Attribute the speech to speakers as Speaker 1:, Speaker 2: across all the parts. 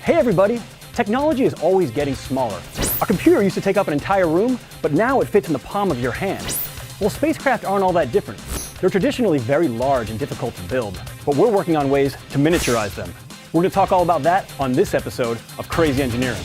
Speaker 1: Hey everybody! Technology is always getting smaller. A computer used to take up an entire room, but now it fits in the palm of your hand. Well, spacecraft aren't all that different. They're traditionally very large and difficult to build, but we're working on ways to miniaturize them. We're going to talk all about that on this episode of Crazy Engineering.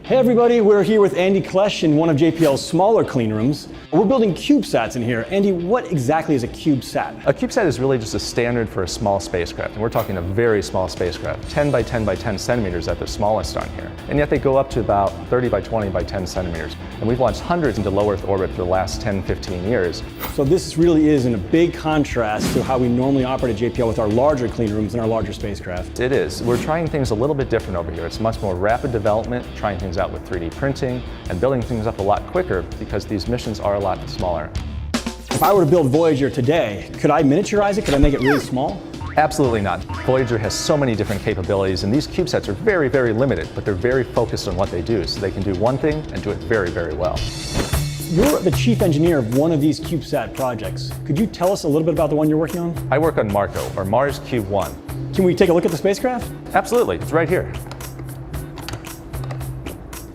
Speaker 1: Hey everybody, we're here with Andy Klesch in one of JPL's smaller clean rooms. We're building CubeSats in here. Andy, what exactly is a CubeSat?
Speaker 2: A CubeSat is really just a standard for a small spacecraft, and we're talking a very small spacecraft, 10 by 10 by 10 centimeters at the smallest on here. And yet they go up to about 30 by 20 by 10 centimeters. And we've launched hundreds into low Earth orbit for the last 10, 15 years.
Speaker 1: So this really is in a big contrast to how we normally operate at JPL with our larger clean rooms and our larger spacecraft.
Speaker 2: It is. We're trying things a little bit different over here. It's much more rapid development, trying things out with 3D printing, and building things up a lot quicker because these missions are a lot smaller.
Speaker 1: If I were to build Voyager today, could I miniaturize it? Could I make it really small?
Speaker 2: Absolutely not. Voyager has so many different capabilities, and these CubeSats are very, very limited, but they're very focused on what they do, so they can do one thing and do it very, very well.
Speaker 1: You're the chief engineer of one of these CubeSat projects. Could you tell us a little bit about the one you're working on?
Speaker 2: I work on Marco, or Mars Cube 1.
Speaker 1: Can we take a look at the spacecraft?
Speaker 2: Absolutely, it's right here.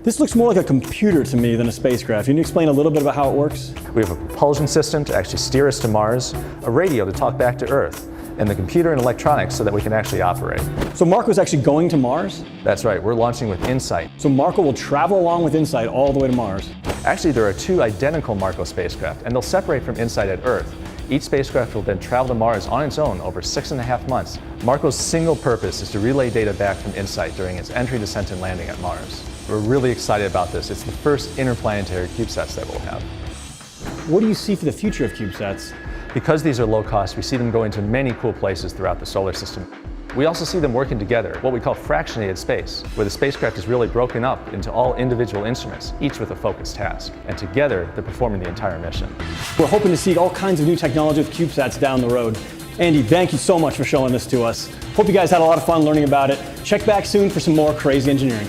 Speaker 1: This looks more like a computer to me than a spacecraft. Can you explain a little bit about how it works?
Speaker 2: We have a propulsion system to actually steer us to Mars, a radio to talk back to Earth, and the computer and electronics so that we can actually operate.
Speaker 1: So Marco's actually going to Mars?
Speaker 2: That's right, we're launching with InSight.
Speaker 1: So Marco will travel along with InSight all the way to Mars?
Speaker 2: Actually, there are two identical Marco spacecraft, and they'll separate from InSight at Earth. Each spacecraft will then travel to Mars on its own over 6.5 months. Marco's single purpose is to relay data back from InSight during its entry, descent, and landing at Mars. We're really excited about this. It's the first interplanetary CubeSats that we'll have.
Speaker 1: What do you see for the future of CubeSats?
Speaker 2: Because these are low cost, we see them going to many cool places throughout the solar system. We also see them working together, what we call fractionated space, where the spacecraft is really broken up into all individual instruments, each with a focused task. And together, they're performing the entire mission.
Speaker 1: We're hoping to see all kinds of new technology with CubeSats down the road. Andy, thank you so much for showing this to us. Hope you guys had a lot of fun learning about it. Check back soon for some more crazy engineering.